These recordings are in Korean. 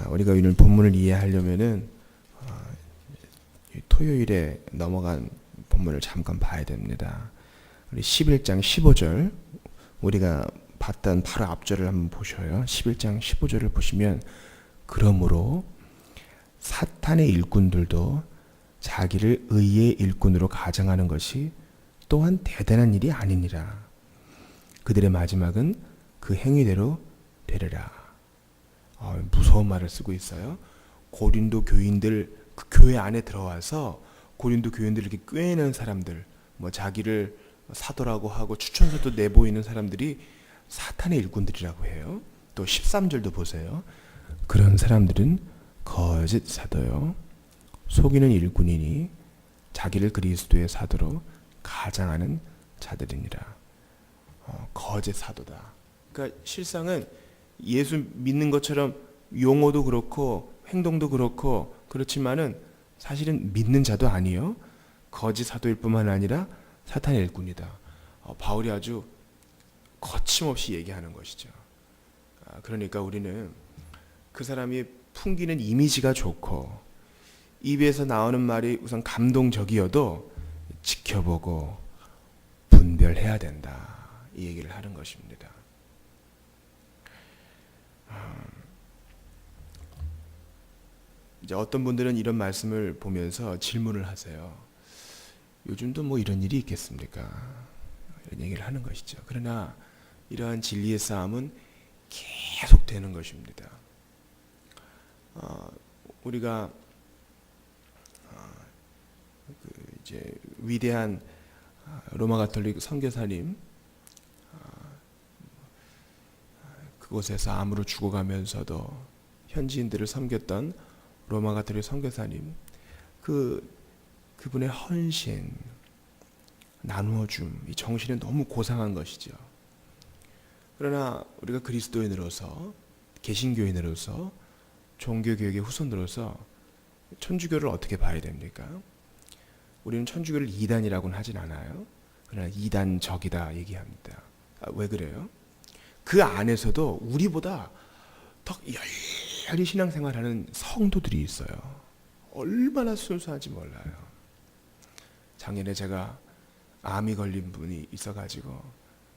우리가 오늘 본문을 이해하려면은 토요일에 넘어간 본문을 잠깐 봐야 됩니다. 우리 11장 15절 우리가 봤던 바로 앞절을 한번 보셔요. 11장 15절을 보시면 그러므로 사탄의 일꾼들도 자기를 의의 일꾼으로 가정하는 것이 또한 대단한 일이 아니니라. 그들의 마지막은 그 행위대로 되리라. 무서운 말을 쓰고 있어요. 고린도 교인들 그 교회 안에 들어와서 고린도 교인들을 이렇게 꿰는 사람들, 자기를 사도라고 하고 추천서도 내보이는 사람들이 사탄의 일꾼들이라고 해요. 또 13절도 보세요. 그런 사람들은 거짓 사도요, 속이는 일꾼이니 자기를 그리스도의 사도로 가장하는 자들이니라. 거짓 사도다. 그러니까 실상은 예수 믿는 것처럼 용어도 그렇고 행동도 그렇고 그렇지만은 사실은 믿는 자도 아니요, 거짓 사도일 뿐만 아니라 사탄의 일꾼이다. 바울이 아주 거침없이 얘기하는 것이죠. 그러니까 우리는 그 사람이 풍기는 이미지가 좋고 입에서 나오는 말이 우선 감동적이어도 지켜보고 분별해야 된다, 이 얘기를 하는 것입니다. 이제 어떤 분들은 이런 말씀을 보면서 질문을 하세요. 요즘도 뭐 이런 일이 있겠습니까? 이런 얘기를 하는 것이죠. 그러나 이러한 진리의 싸움은 계속되는 것입니다. 우리가 이제 위대한 로마 가톨릭 선교사님, 그곳에서 암으로 죽어가면서도 현지인들을 섬겼던 로마 가톨릭 선교사님, 그분의 헌신, 나누어줌, 이 정신이 너무 고상한 것이죠. 그러나 우리가 그리스도인으로서, 개신교인으로서, 종교개혁의 후손으로서 천주교를 어떻게 봐야 됩니까? 우리는 천주교를 이단이라고는 하진 않아요. 그러나 이단적이다 얘기합니다. 왜 그래요? 그 안에서도 우리보다 더 열렬히 신앙생활하는 성도들이 있어요. 얼마나 순수한지 몰라요. 작년에 제가 암이 걸린 분이 있어가지고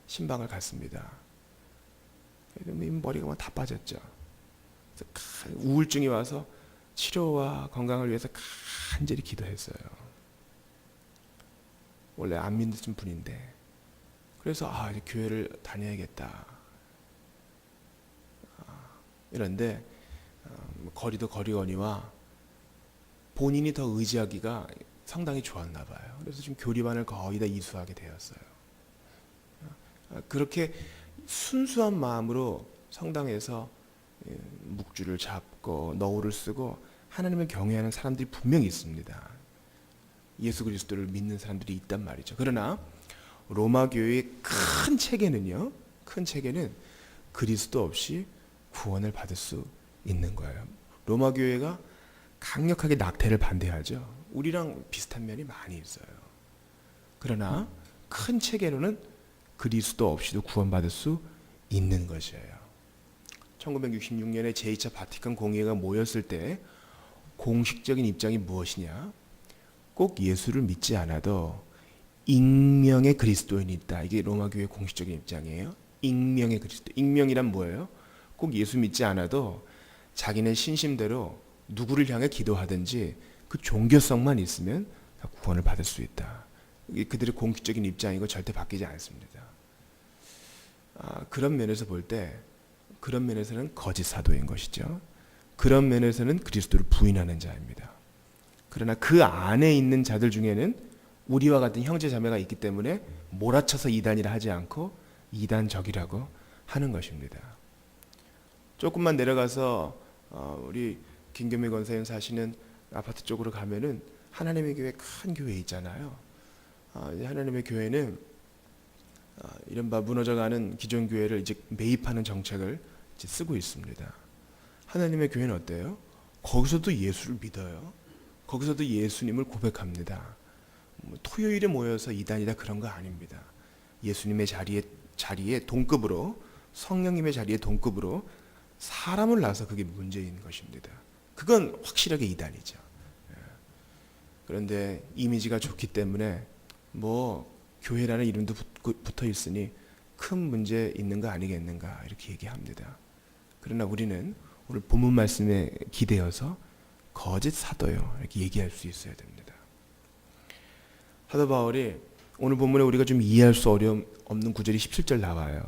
신방을 갔습니다. 머리가 막 다 빠졌죠. 우울증이 와서 치료와 건강을 위해서 간절히 기도했어요. 원래 안 믿는 분인데, 그래서 이제 교회를 다녀야겠다. 이런데 거리도 거리거니와 본인이 더 의지하기가 상당히 좋았나 봐요. 그래서 지금 교리반을 거의 다 이수하게 되었어요. 그렇게 순수한 마음으로 성당에서 묵주를 잡고 너울을 쓰고 하나님을 경외하는 사람들이 분명히 있습니다. 예수 그리스도를 믿는 사람들이 있단 말이죠. 그러나 로마 교회의 큰 체계는요, 큰 체계는 그리스도 없이 구원을 받을 수 있는 거예요. 로마 교회가 강력하게 낙태를 반대하죠. 우리랑 비슷한 면이 많이 있어요. 그러나 큰 체계로는 그리스도 없이도 구원받을 수 있는 것이에요. 1966년에 제2차 바티칸 공의회가 모였을 때 공식적인 입장이 무엇이냐? 꼭 예수를 믿지 않아도 익명의 그리스도인이 있다. 이게 로마 교회의 공식적인 입장이에요. 익명의 그리스도. 익명이란 뭐예요? 꼭 예수 믿지 않아도 자기네 신심대로 누구를 향해 기도하든지 그 종교성만 있으면 구원을 받을 수 있다. 이게 그들의 공식적인 입장이고 절대 바뀌지 않습니다. 그런 면에서 볼 때, 그런 면에서는 거짓 사도인 것이죠. 그런 면에서는 그리스도를 부인하는 자입니다. 그러나 그 안에 있는 자들 중에는 우리와 같은 형제 자매가 있기 때문에 몰아쳐서 이단이라 하지 않고 이단적이라고 하는 것입니다. 조금만 내려가서 우리 김겸미 권사님 사시는 아파트 쪽으로 가면은 하나님의 교회, 큰 교회 있잖아요. 하나님의 교회는 이른바 무너져가는 기존 교회를 이제 매입하는 정책을 이제 쓰고 있습니다. 하나님의 교회는 어때요? 거기서도 예수를 믿어요. 거기서도 예수님을 고백합니다. 토요일에 모여서 이단이다 그런 거 아닙니다. 예수님의 자리에 동급으로, 성령님의 자리에 동급으로 사람을 낳아서 그게 문제인 것입니다. 그건 확실하게 이단이죠. 그런데 이미지가 좋기 때문에 뭐 교회라는 이름도 붙어 있으니 큰 문제 있는 거 아니겠는가 이렇게 얘기합니다. 그러나 우리는 오늘 본문 말씀에 기대어서 거짓 사도요 이렇게 얘기할 수 있어야 됩니다. 사도 바울이 오늘 본문에 우리가 좀 이해할 수 어려움 없는 구절이 17절 나와요.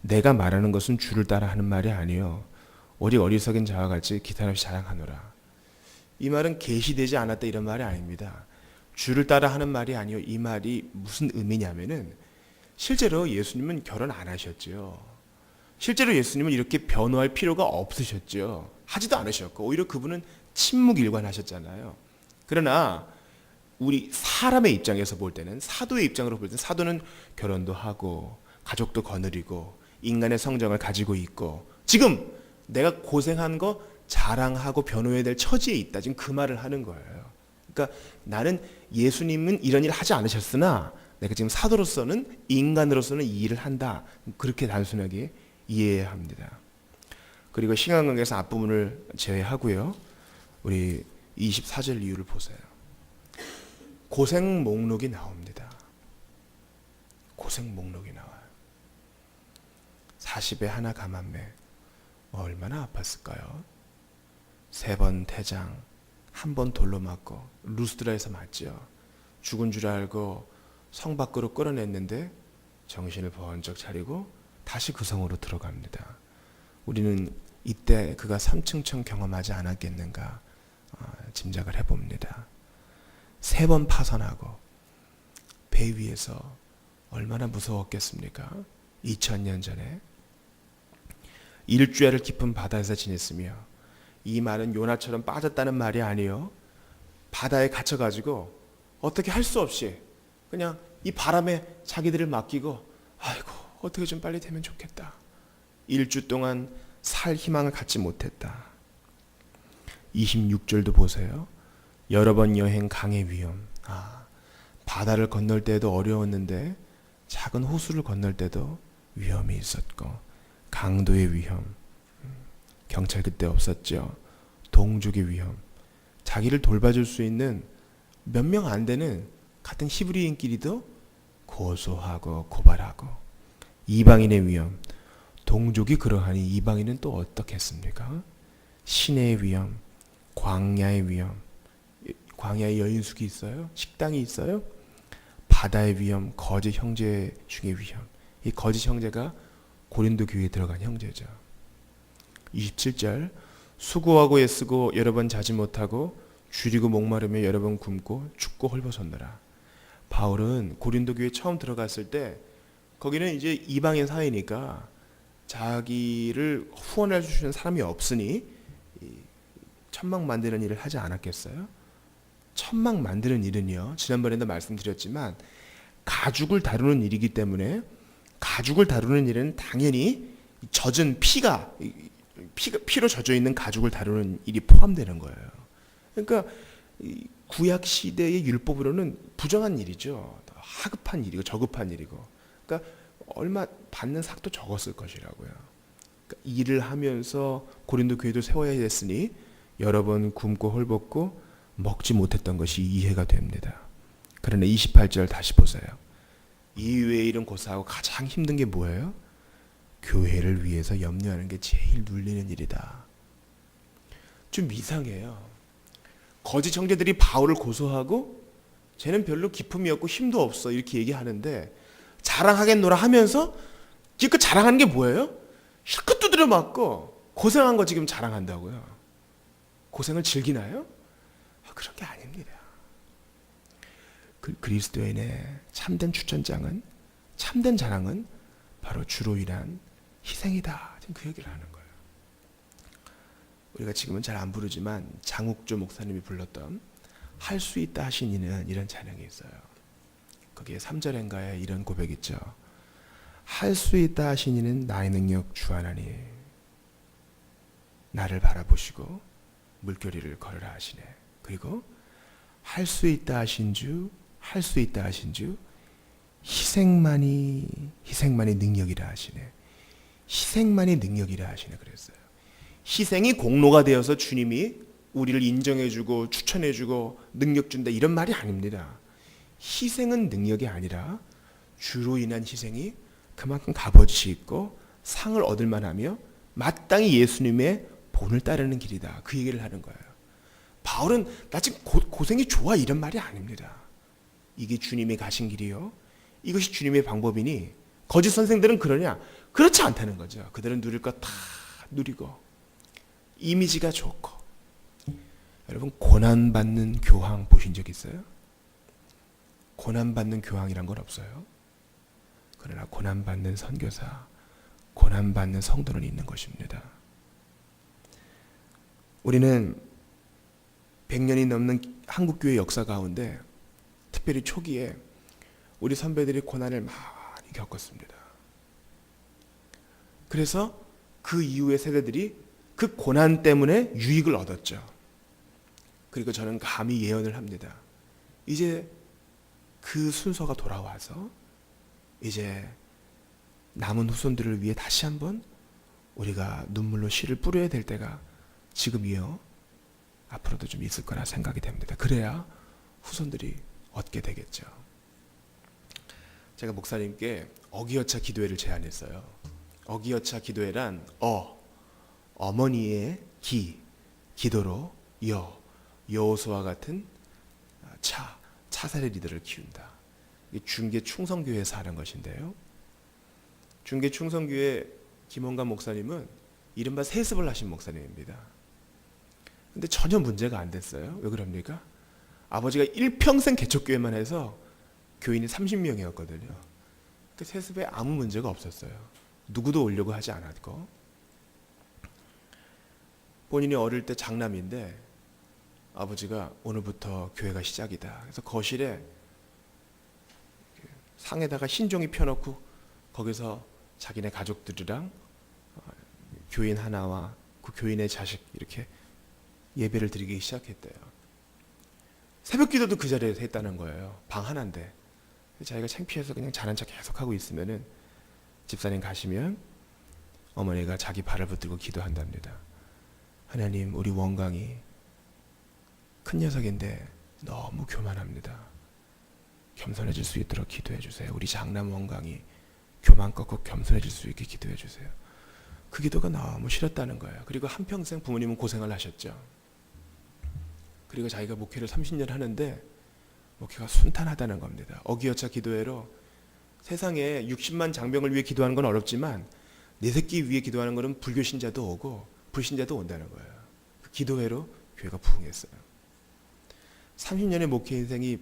내가 말하는 것은 주를 따라 하는 말이 아니요 오직 어리석은 자와 같이 기탄 없이 자랑하노라. 이 말은 계시되지 않았다 이런 말이 아닙니다. 주를 따라 하는 말이 아니요. 이 말이 무슨 의미냐면은 실제로 예수님은 결혼 안 하셨죠. 실제로 예수님은 이렇게 변호할 필요가 없으셨죠. 하지도 않으셨고 오히려 그분은 침묵일관하셨잖아요. 그러나 우리 사람의 입장에서 볼 때는 사도의 입장으로 볼 때는 사도는 결혼도 하고 가족도 거느리고 인간의 성정을 가지고 있고 지금 내가 고생한 거 자랑하고 변호해야 될 처지에 있다. 지금 그 말을 하는 거예요. 그러니까 나는 예수님은 이런 일을 하지 않으셨으나 내가 지금 사도로서는 인간으로서는 이 일을 한다. 그렇게 단순하게 이해해야 합니다. 그리고 신앙관계에서 앞부분을 제외하고요. 우리 24절 이유를 보세요. 고생 목록이 나옵니다. 고생 목록이 나와요. 40에 하나 가만매 얼마나 아팠을까요? 3번 태장, 1번 돌로 맞고 루스드라에서 맞죠. 죽은 줄 알고 성 밖으로 끌어냈는데 정신을 번쩍 차리고 다시 그 성으로 들어갑니다. 우리는 이때 그가 3층청 경험하지 않았겠는가 짐작을 해봅니다. 3번 파선하고 배 위에서 얼마나 무서웠겠습니까? 2000년 전에 일주일을 깊은 바다에서 지냈으며 이 말은 요나처럼 빠졌다는 말이 아니요. 바다에 갇혀가지고 어떻게 할 수 없이 그냥 이 바람에 자기들을 맡기고 아이고 어떻게 좀 빨리 되면 좋겠다. 일주 동안 살 희망을 갖지 못했다. 26절도 보세요. 여러 번 여행 강의 위험. 바다를 건널 때도 어려웠는데 작은 호수를 건널 때도 위험이 있었고 강도의 위험. 경찰 그때 없었죠. 동족의 위험. 자기를 돌봐줄 수 있는 몇 명 안 되는 같은 히브리인끼리도 고소하고 고발하고 이방인의 위험. 동족이 그러하니 이방인은 또 어떻겠습니까? 시내의 위험, 광야의 위험. 광야에 여인숙이 있어요? 식당이 있어요? 바다의 위험, 거짓 형제 중의 위험. 이 거짓 형제가 고린도 교회에 들어간 형제죠. 27절 수고하고 애쓰고 여러 번 자지 못하고 줄이고 목마르며 여러 번 굶고 죽고 헐벗었노라. 바울은 고린도 교회에 처음 들어갔을 때 거기는 이제 이방인 사회니까 자기를 후원해 주시는 사람이 없으니 천막 만드는 일을 하지 않았겠어요? 천막 만드는 일은요, 지난번에도 말씀드렸지만 가죽을 다루는 일이기 때문에 가죽을 다루는 일은 당연히 젖은 피로 젖어 있는 가죽을 다루는 일이 포함되는 거예요. 그러니까 구약 시대의 율법으로는 부정한 일이죠. 하급한 일이고 저급한 일이고. 그러니까 얼마 받는 삭도 적었을 것이라고요. 그러니까 일을 하면서 고린도 교회도 세워야 했으니 여러 번 굶고 헐벗고 먹지 못했던 것이 이해가 됩니다. 그러나 28절 다시 보세요. 이외의 일은 고사하고 가장 힘든 게 뭐예요? 교회를 위해서 염려하는 게 제일 눌리는 일이다. 좀 이상해요. 거짓 형제들이 바울을 고소하고 쟤는 별로 기품이 없고 힘도 없어 이렇게 얘기하는데 자랑하겠노라 하면서 지금 자랑하는 게 뭐예요? 실컷 두드려 맞고 고생한 거 지금 자랑한다고요. 고생을 즐기나요? 그런 게 아닙니다. 그리스도인의 참된 추천장은, 참된 자랑은 바로 주로 인한 희생이다. 지금 그 얘기를 하는 거예요. 우리가 지금은 잘 안 부르지만 장욱조 목사님이 불렀던 할 수 있다 하신 이는 이런 찬양이 있어요. 거기에 3절인가에 이런 고백이 있죠. 할 수 있다 하신 이는 나의 능력 주 하나니 나를 바라보시고 물결이를 걸으라 하시네. 그리고 할 수 있다 하신 주, 할 수 있다 하신 주, 희생만이 능력이라 하시네. 희생만이 능력이라 하시네 그랬어요. 희생이 공로가 되어서 주님이 우리를 인정해주고 추천해주고 능력 준다 이런 말이 아닙니다. 희생은 능력이 아니라 주로 인한 희생이 그만큼 값어치 있고 상을 얻을 만하며 마땅히 예수님의 본을 따르는 길이다. 그 얘기를 하는 거예요. 바울은 나 지금 고생이 좋아 이런 말이 아닙니다. 이게 주님이 가신 길이요. 이것이 주님의 방법이니 거짓 선생들은 그러냐? 그렇지 않다는 거죠. 그들은 누릴 것 다 누리고 이미지가 좋고. 여러분 고난받는 교황 보신 적 있어요? 고난받는 교황이란 건 없어요. 그러나 고난받는 선교사, 고난받는 성도는 있는 것입니다. 우리는 100년이 넘는 한국교회 역사 가운데 특별히 초기에 우리 선배들이 고난을 많이 겪었습니다. 그래서 그 이후의 세대들이 그 고난 때문에 유익을 얻었죠. 그리고 저는 감히 예언을 합니다. 이제 그 순서가 돌아와서 이제 남은 후손들을 위해 다시 한번 우리가 눈물로 씨를 뿌려야 될 때가 지금이요. 앞으로도 좀 있을 거라 생각이 됩니다. 그래야 후손들이 얻게 되겠죠. 제가 목사님께 어기여차 기도회를 제안했어요. 어기여차 기도회란 어머니의 기도로 여호수아와 같은 차세대 리더를 키운다. 이게 중계 충성교회에서 하는 것인데요. 중계 충성교회 김원관 목사님은 이른바 세습을 하신 목사님입니다. 근데 전혀 문제가 안 됐어요. 왜 그럽니까? 아버지가 일평생 개척교회만 해서 교인이 30명이었거든요. 그 세습에 아무 문제가 없었어요. 누구도 오려고 하지 않았고 본인이 어릴 때 장남인데 아버지가 오늘부터 교회가 시작이다. 그래서 거실에 상에다가 흰종이 펴놓고 거기서 자기네 가족들이랑 교인 하나와 그 교인의 자식 이렇게 예배를 드리기 시작했대요. 새벽 기도도 그 자리에서 했다는 거예요. 방 하나인데. 자기가 창피해서 그냥 잘한 척 계속하고 있으면은 집사님 가시면 어머니가 자기 발을 붙들고 기도한답니다. 하나님, 우리 원광이 큰 녀석인데 너무 교만합니다. 겸손해질 수 있도록 기도해 주세요. 우리 장남 원광이 교만 꺾고 겸손해질 수 있게 기도해 주세요. 그 기도가 너무 싫었다는 거예요. 그리고 한평생 부모님은 고생을 하셨죠. 그리고 자기가 목회를 30년 하는데 목회가 순탄하다는 겁니다. 어기여차 기도회로 세상에 60만 장병을 위해 기도하는 건 어렵지만 내 새끼 위해 기도하는 것은 불교 신자도 오고 불신자도 온다는 거예요. 그 기도회로 교회가 부흥했어요. 30년의 목회 인생이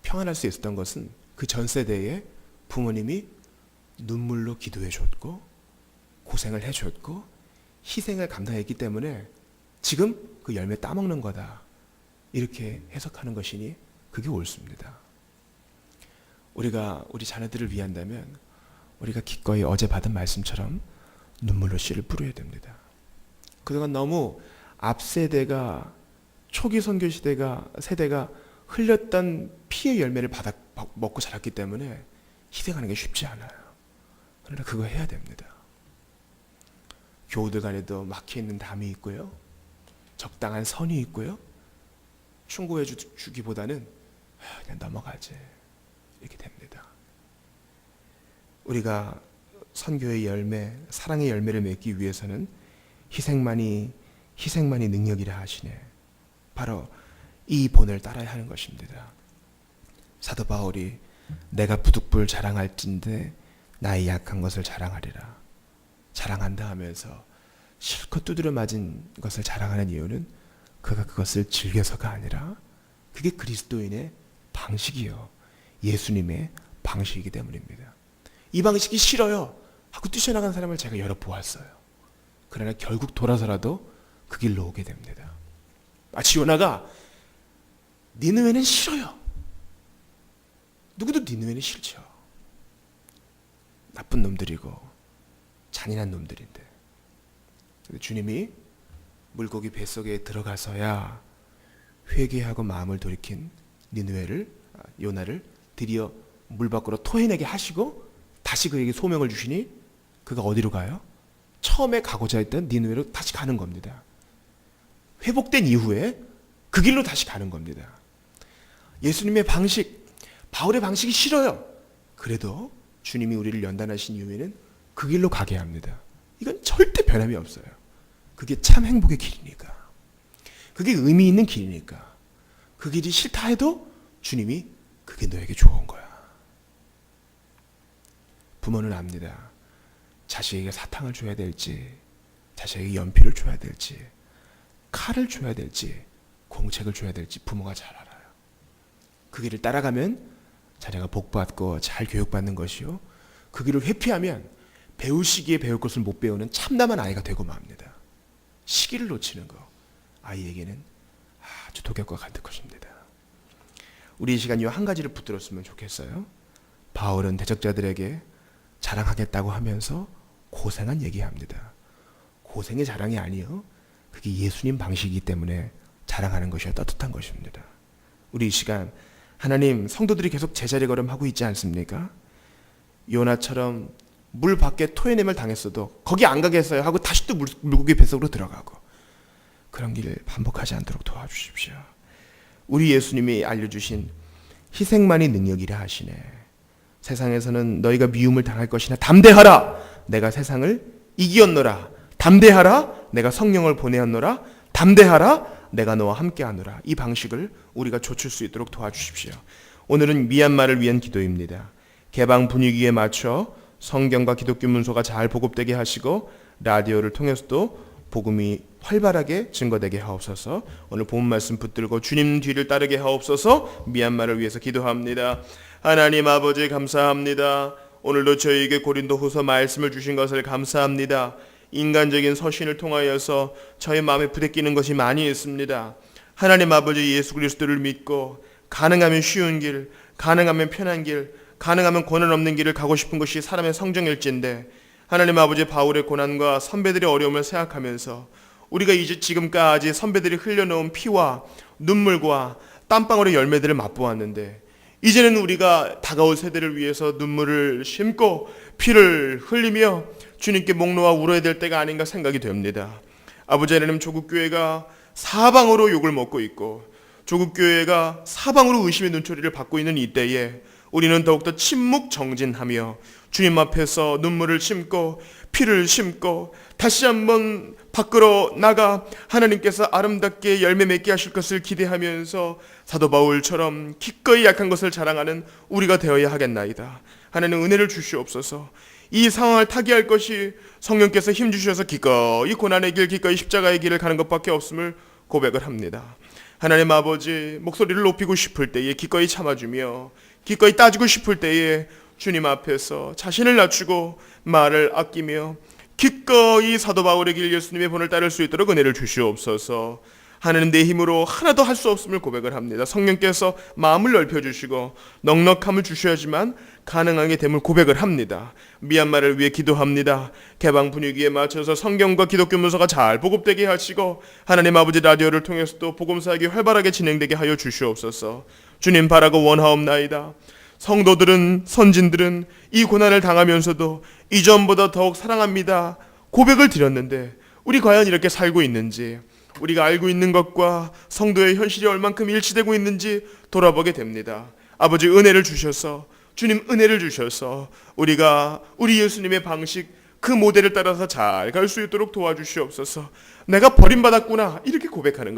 평안할 수 있었던 것은 그 전 세대에 부모님이 눈물로 기도해 줬고 고생을 해 줬고 희생을 감당했기 때문에 지금 그 열매 따먹는 거다. 이렇게 해석하는 것이니 그게 옳습니다. 우리가 우리 자녀들을 위한다면 우리가 기꺼이 어제 받은 말씀처럼 눈물로 씨를 뿌려야 됩니다. 그동안 너무 앞세대가 초기 선교 세대가 흘렸던 피의 열매를 먹고 자랐기 때문에 희생하는 게 쉽지 않아요. 그러나 그거 해야 됩니다. 교우들 간에도 막혀있는 담이 있고요. 적당한 선이 있고요. 충고해 주기보다는 그냥 넘어가지. 이렇게 됩니다. 우리가 선교의 열매, 사랑의 열매를 맺기 위해서는 희생만이 능력이라 하시네. 바로 이 본을 따라야 하는 것입니다. 사도 바울이 내가 부득불 자랑할진대 나의 약한 것을 자랑하리라. 자랑한다 하면서 실컷 두드려 맞은 것을 자랑하는 이유는 그가 그것을 즐겨서가 아니라 그게 그리스도인의 방식이요. 예수님의 방식이기 때문입니다. 이 방식이 싫어요 하고 뛰쳐나간 사람을 제가 여러 보았어요. 그러나 결국 돌아서라도 그 길로 오게 됩니다. 마치 요나가 니느웨는 싫어요. 누구도 니느웨는 싫죠. 나쁜 놈들이고 잔인한 놈들인데. 근데 주님이 물고기 뱃속에 들어가서야 회개하고 마음을 돌이킨 요나를 드디어 물 밖으로 토해내게 하시고 다시 그에게 소명을 주시니 그가 어디로 가요? 처음에 가고자 했던 니느웨로 다시 가는 겁니다. 회복된 이후에 그 길로 다시 가는 겁니다. 예수님의 방식, 바울의 방식이 싫어요. 그래도 주님이 우리를 연단하신 이후에는 그 길로 가게 합니다. 이건 절대 변함이 없어요. 그게 참 행복의 길이니까. 그게 의미 있는 길이니까. 그 길이 싫다 해도 주님이 그게 너에게 좋은 거야. 부모는 압니다. 자식에게 사탕을 줘야 될지, 자식에게 연필을 줘야 될지, 칼을 줘야 될지, 공책을 줘야 될지 부모가 잘 알아요. 그 길을 따라가면 자녀가 복받고 잘 교육받는 것이요, 그 길을 회피하면 배울 시기에 배울 것을 못 배우는 참담한 아이가 되고 맙니다. 시기를 놓치는 거, 아이에게는 아주 독약과 같은 것입니다. 우리 이 시간 이 한 가지를 붙들었으면 좋겠어요. 바울은 대적자들에게 자랑하겠다고 하면서 고생한 얘기합니다. 고생의 자랑이 아니요, 그게 예수님 방식이기 때문에 자랑하는 것이요 떳떳한 것입니다. 우리 이 시간 하나님, 성도들이 계속 제자리 걸음하고 있지 않습니까? 요나처럼 물 밖에 토해냄을 당했어도 거기 안 가겠어요 하고 다시 또 물고기 뱃속으로 들어가고, 그런 길을 반복하지 않도록 도와주십시오. 우리 예수님이 알려주신 희생만이 능력이라 하시네. 세상에서는 너희가 미움을 당할 것이나 담대하라, 내가 세상을 이기었노라. 담대하라, 내가 성령을 보내었노라. 담대하라, 내가 너와 함께하노라. 이 방식을 우리가 좇을 수 있도록 도와주십시오. 오늘은 미얀마를 위한 기도입니다. 개방 분위기에 맞춰 성경과 기독교 문서가 잘 보급되게 하시고 라디오를 통해서도 복음이 활발하게 증거되게 하옵소서. 오늘 본 말씀 붙들고 주님 뒤를 따르게 하옵소서. 미얀마를 위해서 기도합니다. 하나님 아버지 감사합니다. 오늘도 저희에게 고린도후서 말씀을 주신 것을 감사합니다. 인간적인 서신을 통하여서 저희 마음에 부대끼는 것이 많이 있습니다. 하나님 아버지 예수 그리스도를 믿고 가능하면 쉬운 길, 가능하면 편한 길, 가능하면 고난 없는 길을 가고 싶은 것이 사람의 성정일진데, 하나님 아버지 바울의 고난과 선배들의 어려움을 생각하면서 우리가 이제 지금까지 선배들이 흘려놓은 피와 눈물과 땀방울의 열매들을 맛보았는데, 이제는 우리가 다가올 세대를 위해서 눈물을 심고 피를 흘리며 주님께 목 놓아 울어야 될 때가 아닌가 생각이 됩니다. 아버지 하나님, 조국교회가 사방으로 욕을 먹고 있고 조국교회가 사방으로 의심의 눈초리를 받고 있는 이때에 우리는 더욱더 침묵 정진하며 주님 앞에서 눈물을 심고 피를 심고 다시 한번 밖으로 나가 하나님께서 아름답게 열매 맺게 하실 것을 기대하면서 사도 바울처럼 기꺼이 약한 것을 자랑하는 우리가 되어야 하겠나이다. 하나님 은혜를 주시옵소서. 이 상황을 타개할 것이 성령께서 힘주셔서 기꺼이 고난의 길, 기꺼이 십자가의 길을 가는 것밖에 없음을 고백을 합니다. 하나님 아버지, 목소리를 높이고 싶을 때에 기꺼이 참아주며 기꺼이 따지고 싶을 때에 주님 앞에서 자신을 낮추고 말을 아끼며 기꺼이 사도 바울의 길, 예수님의 본을 따를 수 있도록 은혜를 주시옵소서. 하나님, 내 힘으로 하나도 할 수 없음을 고백을 합니다. 성령께서 마음을 넓혀주시고 넉넉함을 주셔야지만 가능하게 됨을 고백을 합니다. 미얀마를 위해 기도합니다. 개방 분위기에 맞춰서 성경과 기독교 문서가 잘 보급되게 하시고 하나님 아버지 라디오를 통해서도 복음사역이 활발하게 진행되게 하여 주시옵소서. 주님 바라고 원하옵나이다. 성도들은, 선진들은 이 고난을 당하면서도 이전보다 더욱 사랑합니다 고백을 드렸는데 우리 과연 이렇게 살고 있는지, 우리가 알고 있는 것과 성도의 현실이 얼만큼 일치되고 있는지 돌아보게 됩니다. 아버지 은혜를 주셔서, 주님 은혜를 주셔서 우리가 우리 예수님의 방식, 그 모델을 따라서 잘 갈 수 있도록 도와주시옵소서. 내가 버림받았구나 이렇게 고백하는 것,